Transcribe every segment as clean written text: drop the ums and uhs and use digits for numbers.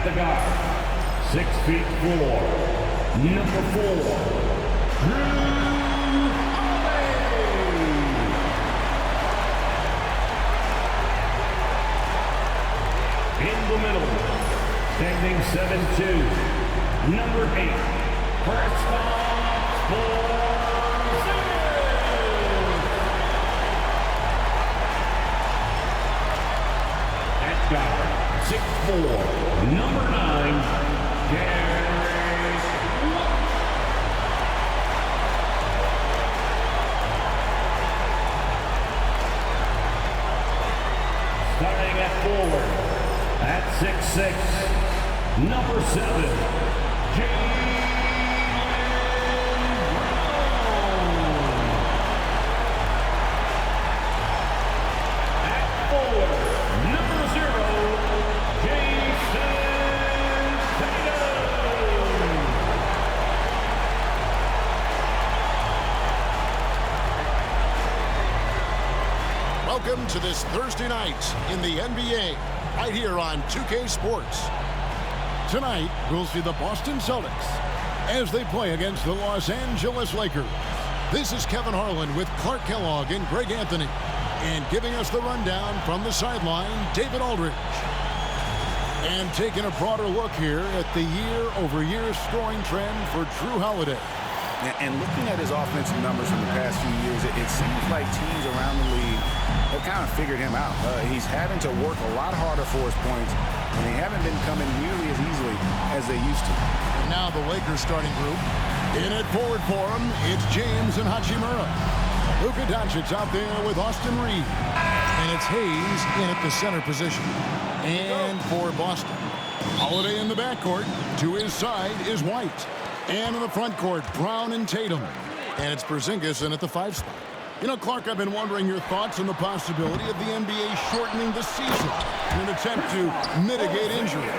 the guard, 6'4", number 4, in the middle, standing 7'2", number 8, at guard, 6'4", number 9, starting at forward, at 6'6", number 7, at forward, number 0, Jason Tatum. Welcome to this Thursday night in the NBA, right here on 2K Sports. Tonight, we'll see the Boston Celtics as they play against the Los Angeles Lakers. This is Kevin Harlan with Clark Kellogg and Greg Anthony. And giving us the rundown from the sideline, David Aldridge. And taking a broader look here at the year-over-year scoring trend for Drew Holiday. And looking at his offensive numbers from the past few years, it seems like teams around the league have kind of figured him out. He's having to work a lot harder for his points, and they haven't been coming nearly as easily as they used to. And now the Lakers starting group. In at forward for him, it's James and Hachimura. Luka Doncic out there with Austin Reeves. And it's Hayes in at the center position. And for Boston, Holiday in the backcourt. To his side is White. And in the front court, Brown and Tatum. And it's Porzingis in at the 5 spot. You know, Clark, I've been wondering your thoughts on the possibility of the NBA shortening the season in an attempt to mitigate injuries.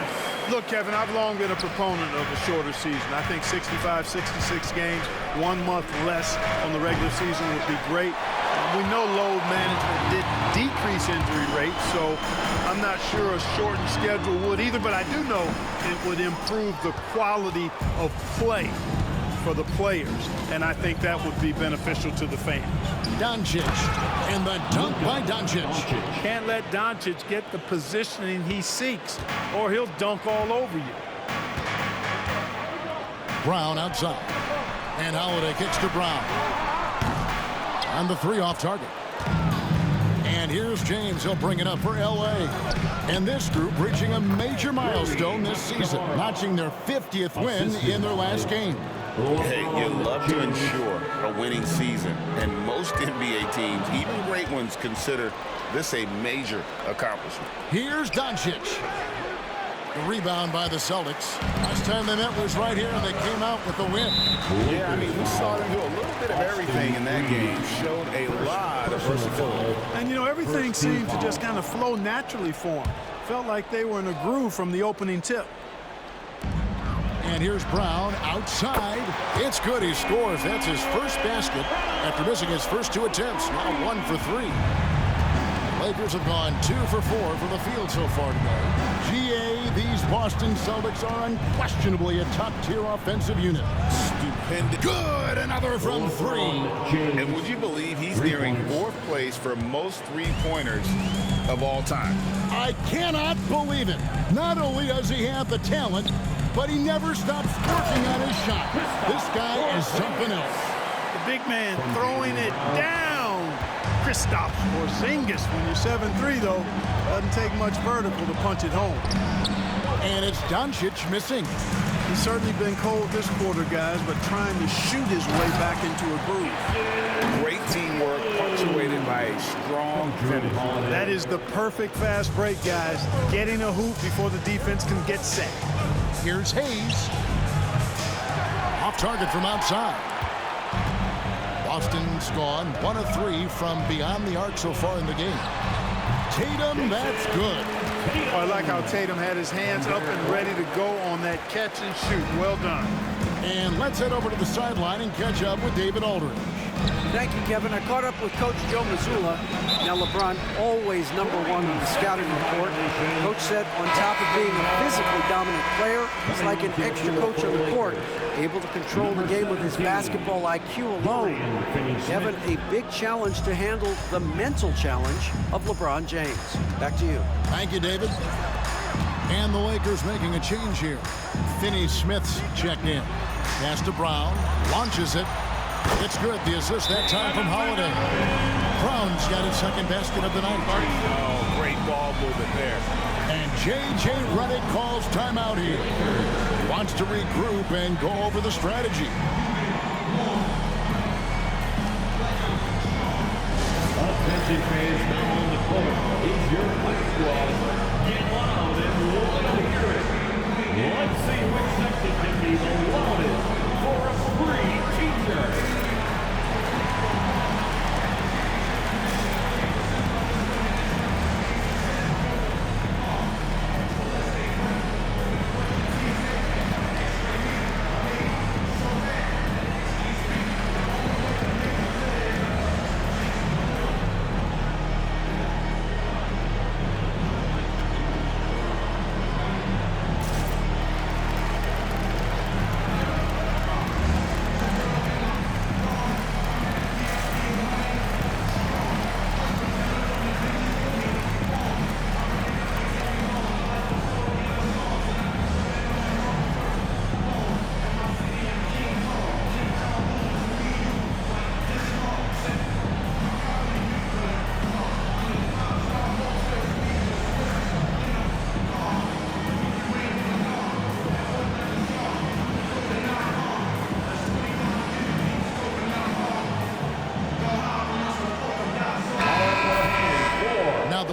Look, Kevin, I've long been a proponent of a shorter season. I think 65, 66 games, 1 month less on the regular season would be great. We know load management did decrease injury rates, so I'm not sure a shortened schedule would either, but I do know it would improve the quality of play for the players, and I think that would be beneficial to the fans. Doncic, and the dunk by Doncic. Can't let Doncic get the positioning he seeks, or he'll dunk all over you. Brown outside, and Holiday kicks to Brown. On the 3 off target. And here's James. He'll bring it up for L.A. And this group reaching a major milestone this season, notching their 50th win in their last game. Hey, you love to ensure a winning season, and most NBA teams, even great ones, consider this a major accomplishment. Here's Doncic. The rebound by the Celtics. Last time they met was right here, and they came out with the win. Yeah, I mean, we saw them do a little bit of everything in that game. Showed a lot of versatility. And, you know, everything seemed to just kind of flow naturally for them. Felt like they were in a groove from the opening tip. And here's Brown outside. It's good. He scores. That's his first basket after missing his first 2 attempts. Now 1 for 3. Lakers have gone 2 for 4 from the field so far today. GA, these Boston Celtics are unquestionably a top-tier offensive unit. Stupendous. Good, another from 3. And would you believe he's nearing 4th place for most 3-pointers of all time? I cannot believe it. Not only does he have the talent, but he never stops working on his shot. This guy is something else. The big man throwing it down. Kristaps Porzingis. When you're 7'3", though, doesn't take much vertical to punch it home. And it's Doncic missing. He's certainly been cold this quarter, guys, but trying to shoot his way back into a groove. Great teamwork, punctuated by a strong finish. That is the perfect fast break, guys. Getting a hoop before the defense can get set. Here's Hayes. Off target from outside. Boston's gone 1 of 3 from beyond the arc so far in the game. Tatum, that's good. I like how Tatum had his hands up and ready to go on that catch and shoot. Well done. And let's head over to the sideline and catch up with David Aldridge. Thank you, Kevin. I caught up with Coach Joe Mazzulla. Now, LeBron always #1 on the scouting report. Coach said on top of being a physically dominant player, he's like an extra coach on the court, able to control the game with his basketball IQ alone. Kevin, a big challenge to handle the mental challenge of LeBron James. Back to you. Thank you, David. And the Lakers making a change here. Finney-Smith's checked in. Pass to Brown. Launches it. It's good. The assist that time from Holiday. Brown's got his second basket of the night. Oh, great ball movement there. And J.J. Redick calls timeout here. Wants to regroup and go over the strategy. Offensive fans now on the court. It's your quick squad. Get loud and love to hear it. Let's see which section can be the loudest for a free t-shirt.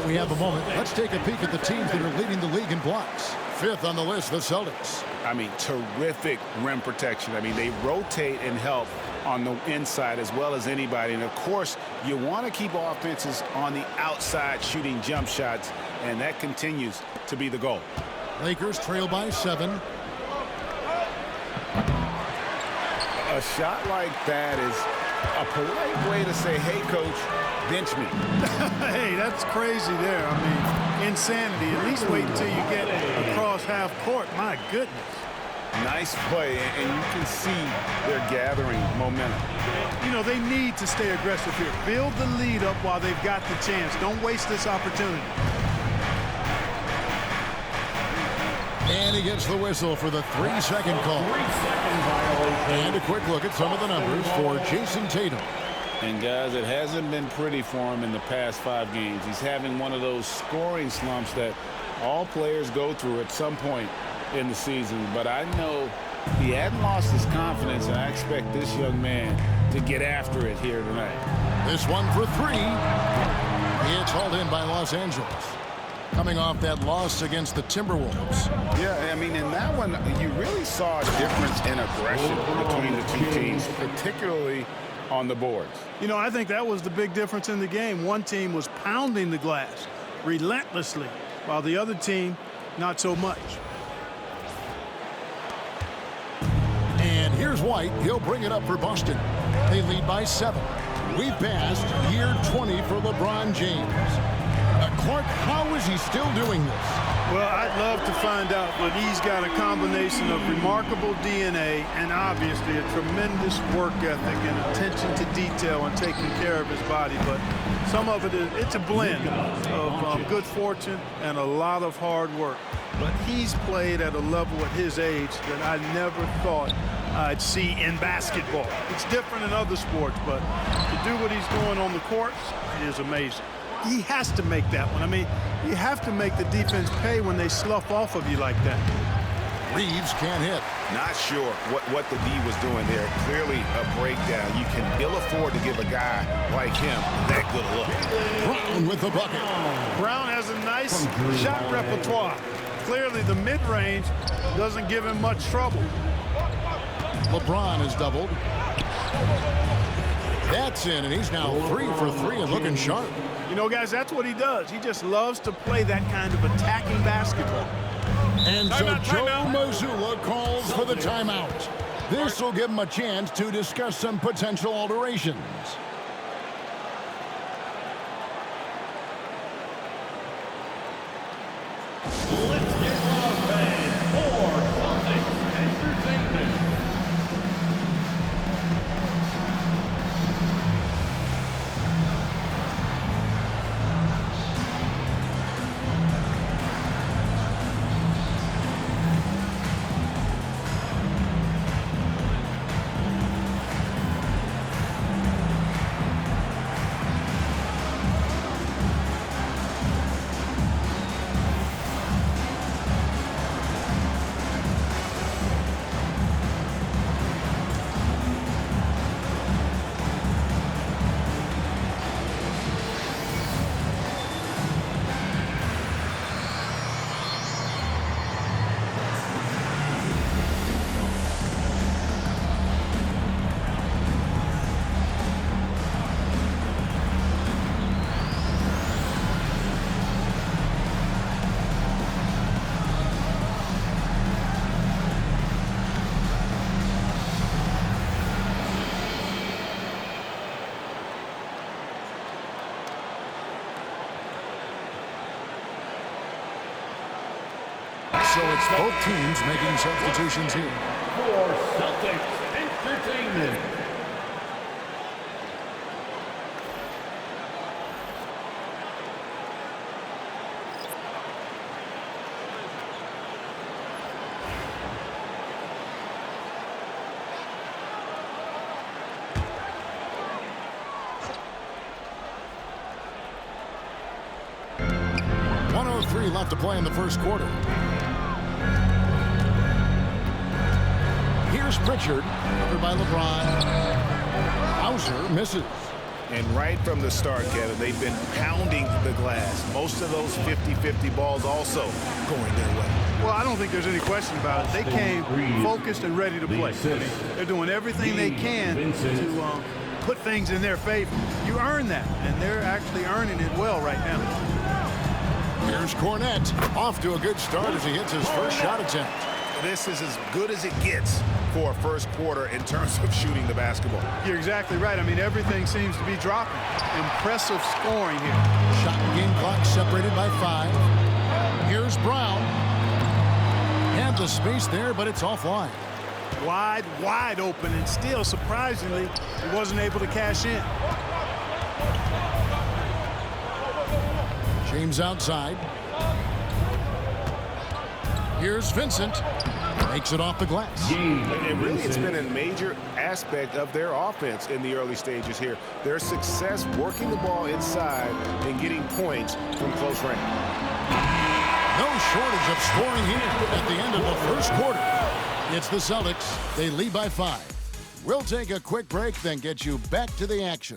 We have a moment. Let's take a peek at the teams that are leading the league in blocks. 5th on the list, the Celtics. I mean, terrific rim protection. I mean, they rotate and help on the inside as well as anybody. And, of course, you want to keep offenses on the outside shooting jump shots, and that continues to be the goal. Lakers trail by 7. A shot like that is a polite way to say, hey, coach, bench me. Hey, that's crazy there. I mean, insanity. At least wait until you get across half court. My goodness. Nice play, and you can see they're gathering momentum. You know, they need to stay aggressive here. Build the lead up while they've got the chance. Don't waste this opportunity. And he gets the whistle for the 3-second call. 3-second violation. And a quick look at some of the numbers for Jason Tatum. And, guys, it hasn't been pretty for him in the past 5 games. He's having one of those scoring slumps that all players go through at some point in the season. But I know he hadn't lost his confidence, and I expect this young man to get after it here tonight. This one for 3. It's hauled in by Los Angeles. Coming off that loss against the Timberwolves. Yeah, I mean, in that one, you really saw a difference in aggression between the two teams, particularly on the boards. You know, I think that was the big difference in the game. One team was pounding the glass relentlessly, while the other team, not so much. And here's White. He'll bring it up for Boston. They lead by 7. We've passed year 20 for LeBron James. Clark, how is he still doing this? Well, I'd love to find out, but he's got a combination of remarkable DNA and obviously a tremendous work ethic and attention to detail and taking care of his body. But some of it is, it's a blend of good fortune and a lot of hard work. But he's played at a level at his age that I never thought I'd see in basketball. It's different in other sports, but to do what he's doing on the courts is amazing. He has to make that one. I mean, you have to make the defense pay when they slough off of you like that. Reeves can't hit. Not sure what the D was doing there. Clearly a breakdown. You can ill afford to give a guy like him that good a look. Brown with the bucket. Brown has a nice shot repertoire. Clearly the mid-range doesn't give him much trouble. LeBron is doubled. That's in, and he's now 3 for 3 and looking sharp. You know, guys, that's what he does. He just loves to play that kind of attacking basketball. And so Joe Mazzulla calls for the timeout. This will give him a chance to discuss some potential alterations. So it's both teams making substitutions here. For Celtics Entertainment. Left to play in the first quarter. Here's Pritchard, covered by LeBron. Hauser misses. And right from the start, Kevin, they've been pounding the glass. Most of those 50-50 balls also going their way. Well, I don't think there's any question about it. They came focused and ready to play. They're doing everything they can to put things in their favor. You earn that, and they're actually earning it well right now. Here's Cornette, off to a good start as he hits his first shot attempt. This is as good as it gets for a first quarter in terms of shooting the basketball. You're exactly right. I mean, everything seems to be dropping. Impressive scoring here. Shot and game clock separated by 5. Here's Brown. Had the space there, but it's offline. Wide open, and still, surprisingly, he wasn't able to cash in. James outside. Here's Vincent. Makes it off the glass. And really, it's been a major aspect of their offense in the early stages here. Their success working the ball inside and getting points from close range. No shortage of scoring here at the end of the first quarter. It's the Celtics. They lead by 5. We'll take a quick break, then get you back to the action.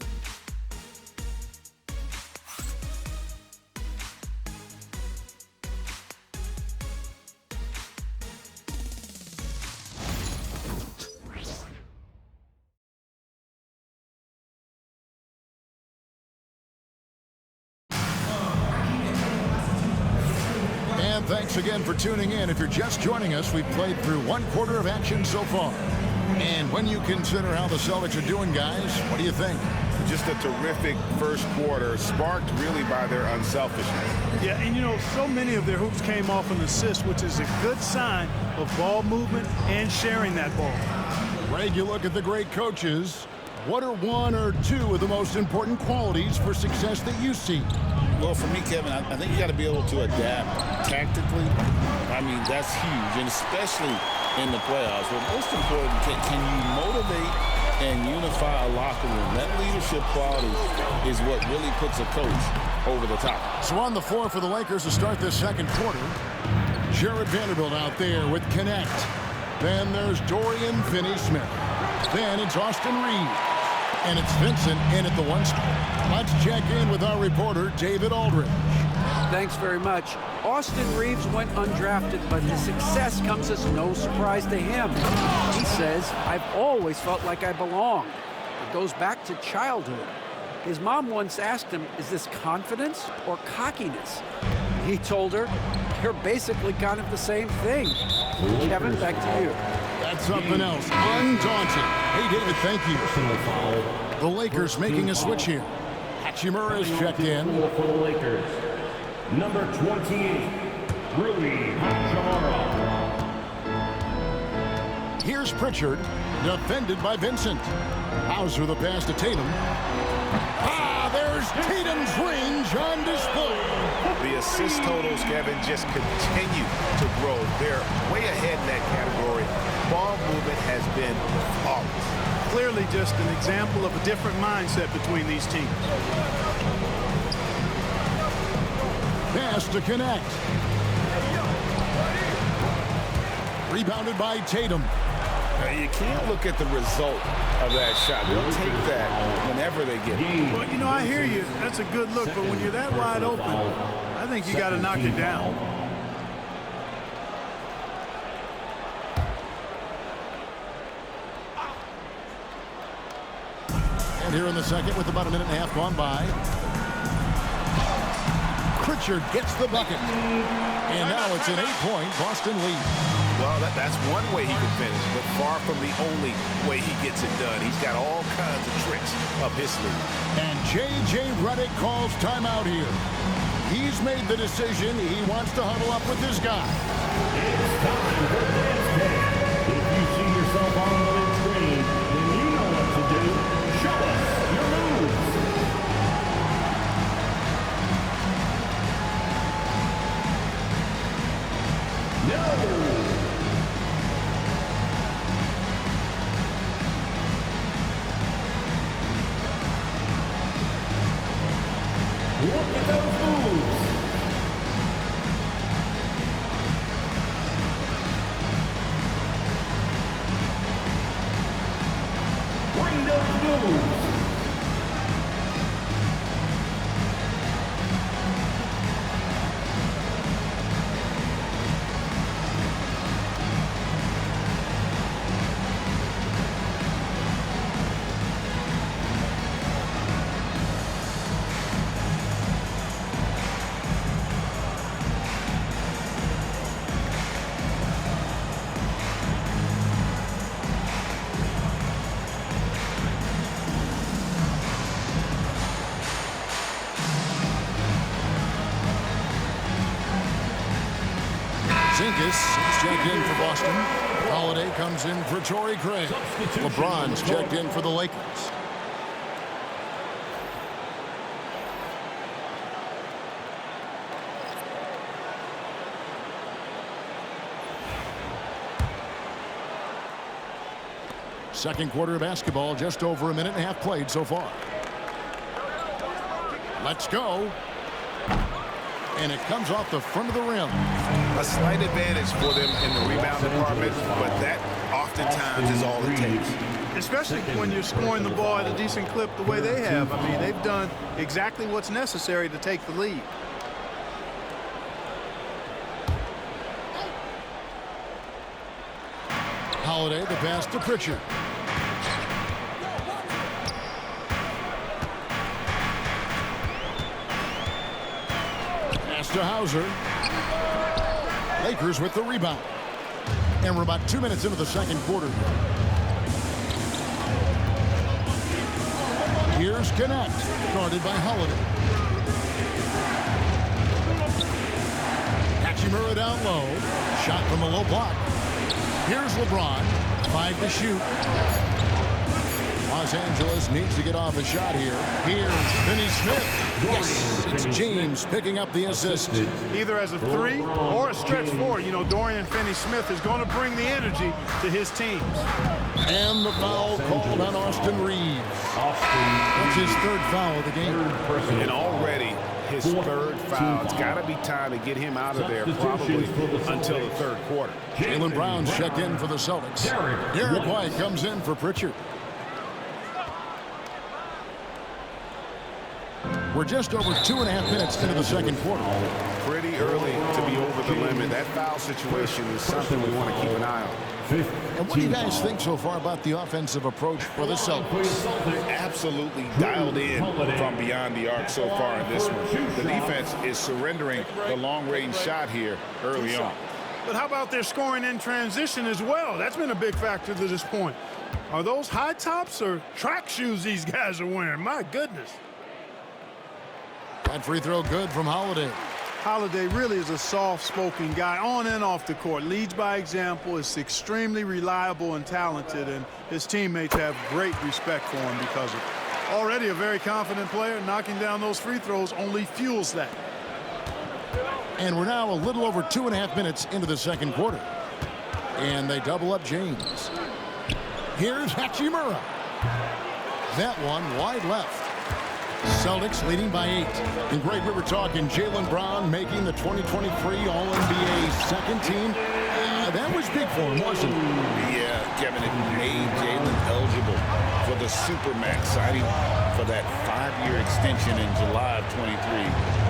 Thanks again for tuning in. If you're just joining us, we've played through one quarter of action so far. And when you consider how the Celtics are doing, guys, what do you think? Just a terrific first quarter, sparked really by their unselfishness. Yeah, and you know, so many of their hoops came off an assist, which is a good sign of ball movement and sharing that ball. Greg, you look at the great coaches. What are one or two of the most important qualities for success that you see? Well, for me, Kevin, I think you got to be able to adapt tactically. I mean, that's huge, and especially in the playoffs. But most important, can you motivate and unify a locker room? That leadership quality is what really puts a coach over the top. So on the floor for the Lakers to start this second quarter, Jared Vanderbilt out there with Connect. Then there's Dorian Finney-Smith. Then it's Austin Reeves. And it's Vincent in at the 1 spot. Let's check in with our reporter, David Aldridge. Thanks very much. Austin Reeves went undrafted, but his success comes as no surprise to him. He says, I've always felt like I belonged. It goes back to childhood. His mom once asked him, is this confidence or cockiness? He told her, you're basically kind of the same thing. Kevin, back to you. That's something else. Undaunted. Hey, David, thank you. The Lakers making a switch here. Hachimura is checked in. For the Lakers, number 28, Rui Hachimura. Here's Pritchard, defended by Vincent. Hauser the pass to Tatum. There's Tatum's range on display. The assist totals, Kevin, just continue to grow. They're way ahead in that category. Ball movement has been flawless. Clearly just an example of a different mindset between these teams. Pass to Connect. Rebounded by Tatum. You can't look at the result of that shot. They'll take that whenever they get it. Well, you know, I hear you. That's a good look, but when you're that wide open, I think you got to knock it down. And here in the second with about a minute and a half gone by. Pritchard gets the bucket. And now it's an 8-point Boston lead. Well, that's one way he can finish, but far from the only way he gets it done. He's got all kinds of tricks up his sleeve. And J.J. Redick calls timeout here. He's made the decision. He wants to huddle up with his guy. It's time for dance cam. If you see yourself on the big screen, then you know what to do. Show us your moves. No. Look at those moves. Bring those moves. Zinkis is checked in for Boston. Holiday comes in for Torrey Craig. LeBron's checked in for the Lakers. Second quarter of basketball, just over a minute and a half played so far. Let's go. And it comes off the front of the rim. A slight advantage for them in the rebound department, but that oftentimes is all it takes. Especially when you're scoring the ball at a decent clip the way they have. I mean, they've done exactly what's necessary to take the lead. Holiday, the pass to Pritchard. Pass to Hauser. Lakers with the rebound. And we're about 2 minutes into the second quarter. Here's Connect, guarded by Holiday. Hachimura down low. Shot from a low block. Here's LeBron. 5 to shoot. Los Angeles needs to get off a shot here. Here's Finney Smith. Yes, it's James picking up the assist. Either as a 3 or a stretch 4. You know, Dorian Finney-Smith is going to bring the energy to his teams. And the foul called on Austin Reeves. That's his third foul of the game. And already his third foul. It's got to be time to get him out of there probably until the third quarter. Jaylen Brown's checked in for the Celtics. Derek White comes in for Pritchard. We're just over 2.5 minutes into the second quarter. Pretty early to be over the limit. That foul situation is something we want to keep an eye on. And what do you guys think so far about the offensive approach for the Celtics? Absolutely dialed in from beyond the arc so far in this one. The defense is surrendering the long-range shot here early on. But how about their scoring in transition as well? That's been a big factor to this point. Are those high tops or track shoes these guys are wearing? My goodness. That free throw good from Holiday. Holiday really is a soft-spoken guy on and off the court. Leads by example, is extremely reliable and talented, and his teammates have great respect for him because of it. Already a very confident player, knocking down those free throws only fuels that. And we're now a little over 2.5 minutes into the second quarter. And they double up James. Here's Hachimura. That one wide left. Celtics leading by 8. And Greg, we were talking Jaylen Brown making the 2023 All-NBA second team. That was big for him, wasn't it? Yeah, Kevin, it made Jaylen eligible for the Supermax signing for that 5-year extension in July of 23.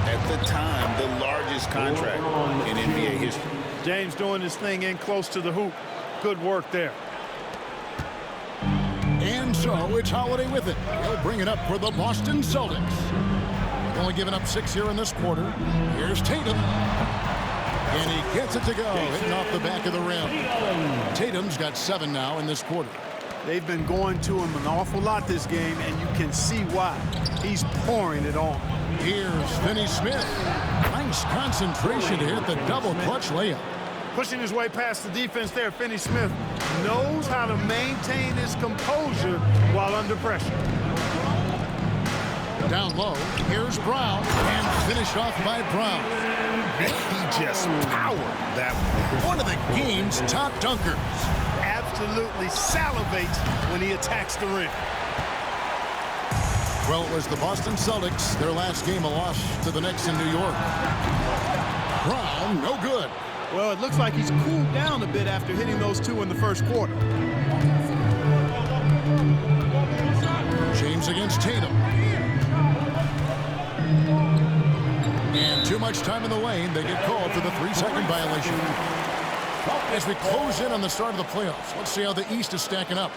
At the time, the largest contract in NBA history. James doing his thing in close to the hoop. Good work there. And so it's Holiday with it. He'll bring it up for the Boston Celtics. Only giving up 6 here in this quarter. Here's Tatum. And he gets it to go, hitting off the back of the rim. Tatum's got 7 now in this quarter. They've been going to him an awful lot this game, and you can see why. He's pouring it on. Here's Finney Smith. Nice concentration to hit the double clutch layup. Pushing his way past the defense there, Finney Smith knows how to maintain his composure while under pressure. Down low, here's Brown, and finished off by Brown. He just powered that one. One of the game's top dunkers. Absolutely salivates when he attacks the rim. Well, it was the Boston Celtics, their last game, a loss to the Knicks in New York. Brown, no good. Well, it looks like he's cooled down a bit after hitting those two in the first quarter. James against Tatum. And too much time in the lane. They get called for the 3-second violation. As we close in on the start of the playoffs, let's see how the East is stacking up.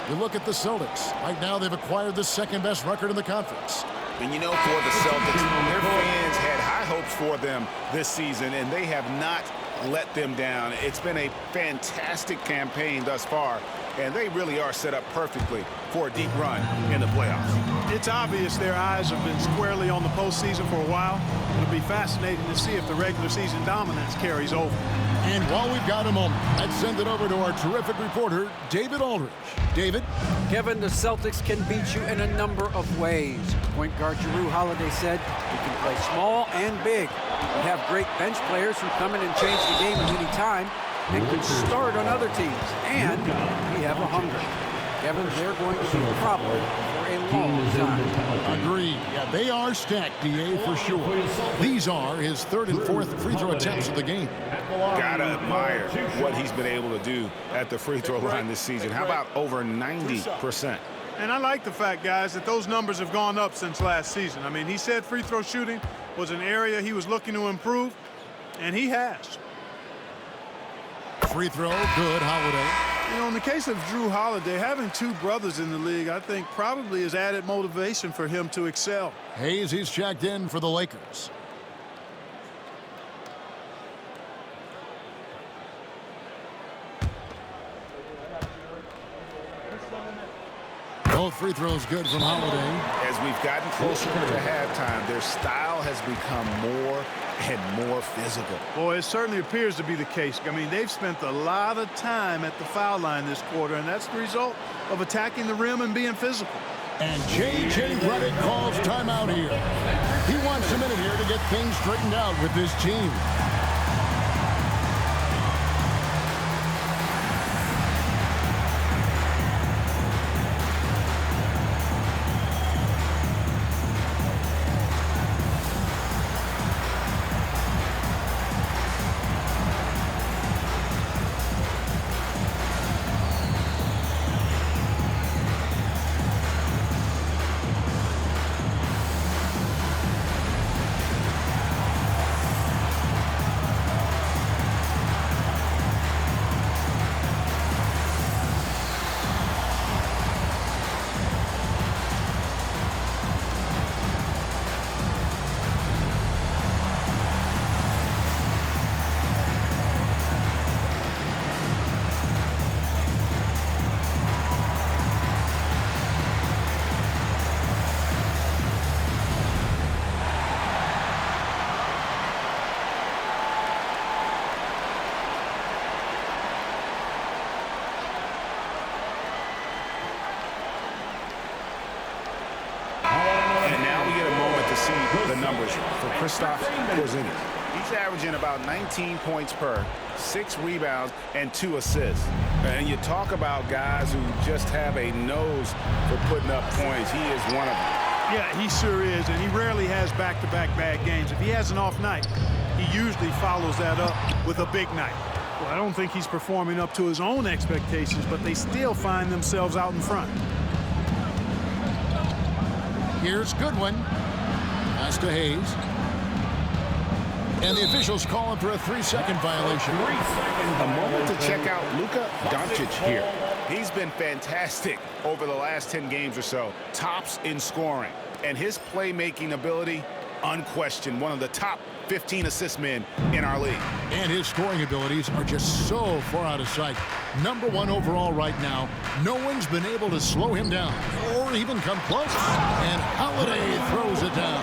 You look at the Celtics. Right now, they've acquired the second-best record in the conference. And you know, for the Celtics, their fans had high hopes for them this season, and they have not let them down. It's been a fantastic campaign thus far, and they really are set up perfectly for a deep run in the playoffs. It's obvious their eyes have been squarely on the postseason for a while. It'll be fascinating to see if the regular season dominance carries over. And while we've got a moment, let's send it over to our terrific reporter, David Aldridge. David? Kevin, the Celtics can beat you in a number of ways. Point guard Jrue Holiday said he can play small and big. We have great bench players who come in and change the game at any time and can start on other teams. And we have a hunger. Kevin, they're going to be a problem for a long time. Agreed. Yeah, they are stacked, DA, for sure. These are his third and fourth free throw attempts of the game. Gotta admire what he's been able to do at the free throw line this season. How about over 90%? And I like the fact, guys, that those numbers have gone up since last season. I mean, he said free throw shooting was an area he was looking to improve, and he has. Free throw, good, Holiday. You know, in the case of Jrue Holiday, having two brothers in the league, I think probably is added motivation for him to excel. Hayes, he's checked in for the Lakers. Both free throws good from Holiday. As we've gotten closer to halftime, their style has become more and more physical. Boy, it certainly appears to be the case. I mean, they've spent a lot of time at the foul line this quarter, and that's the result of attacking the rim and being physical. And J.J. Redick calls timeout here. He wants a minute here to get things straightened out with this team. The numbers for Kristaps Porzingis. He's averaging about 19 points per, 6 rebounds, and 2 assists. And you talk about guys who just have a nose for putting up points. He is one of them. Yeah, he sure is, and he rarely has back-to-back bad games. If he has an off night, he usually follows that up with a big night. Well, I don't think he's performing up to his own expectations, but they still find themselves out in front. Here's Goodwin. Pass to Hayes. And the officials calling for a 3-second violation. A moment to check out Luka Doncic here. He's been fantastic over the last 10 games or so. Tops in scoring. And his playmaking ability, unquestioned. One of the top 15 assist men in our league. And his scoring abilities are just so far out of sight. #1 overall right now. No one's been able to slow him down or even come close. And Holiday throws it down.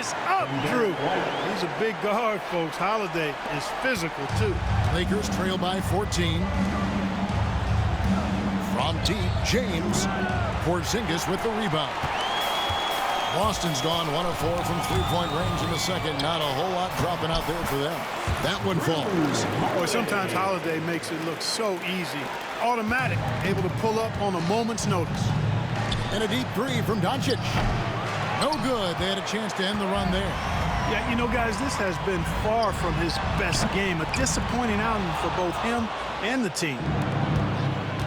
is up, Drew. He's a big guard, folks. Holiday is physical, too. Lakers trail by 14. From deep, James. Porzingis with the rebound. Boston's gone 1 of 4 from three-point range in the second. Not a whole lot dropping out there for them. That one falls. Boy, sometimes Holiday makes it look so easy. Automatic, able to pull up on a moment's notice. And a deep three from Doncic. No good. They had a chance to end the run there. Yeah, you know, guys, this has been far from his best game. A disappointing outing for both him and the team.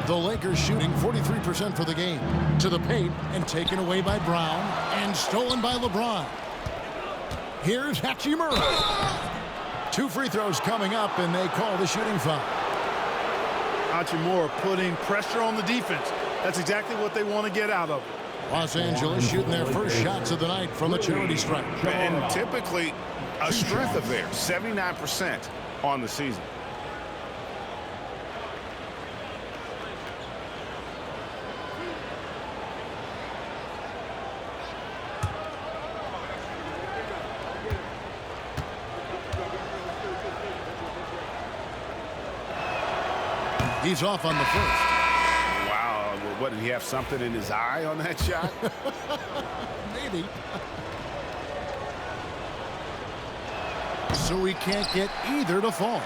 The Lakers shooting 43% for the game. To the paint and taken away by Brown and stolen by LeBron. Here's Hachimura. 2 free throws coming up, and they call the shooting foul. Hachimura putting pressure on the defense. That's exactly what they want to get out of it. Los Angeles shooting their first shots of the night from the charity stripe. And typically a strength of theirs, 79% on the season. He's off on the first. Wow, what, did he have something in his eye on that shot? Maybe. So he can't get either to fall.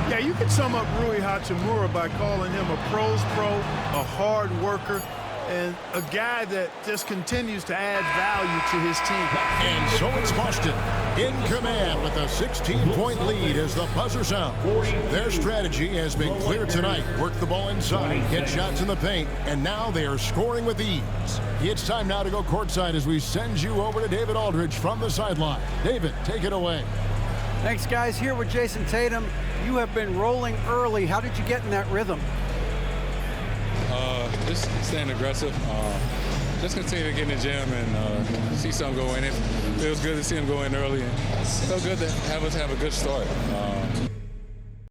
Yeah, you can sum up Rui Hachimura by calling him a pro's pro, a hard worker, and a guy that just continues to add value to his team. And so it's Boston in command with a 16-point lead as the buzzer sounds. Their strategy has been clear tonight. Work the ball inside, get shots in the paint, and now they are scoring with ease. It's time now to go courtside as we send you over to David Aldridge from the sideline. David, take it away. Thanks, guys. Here with Jason Tatum. You have been rolling early. How did you get in that rhythm? Just staying aggressive. Just continue to get in the gym and see something go in. It feels good to see him go in early. And it felt good to have us have a good start.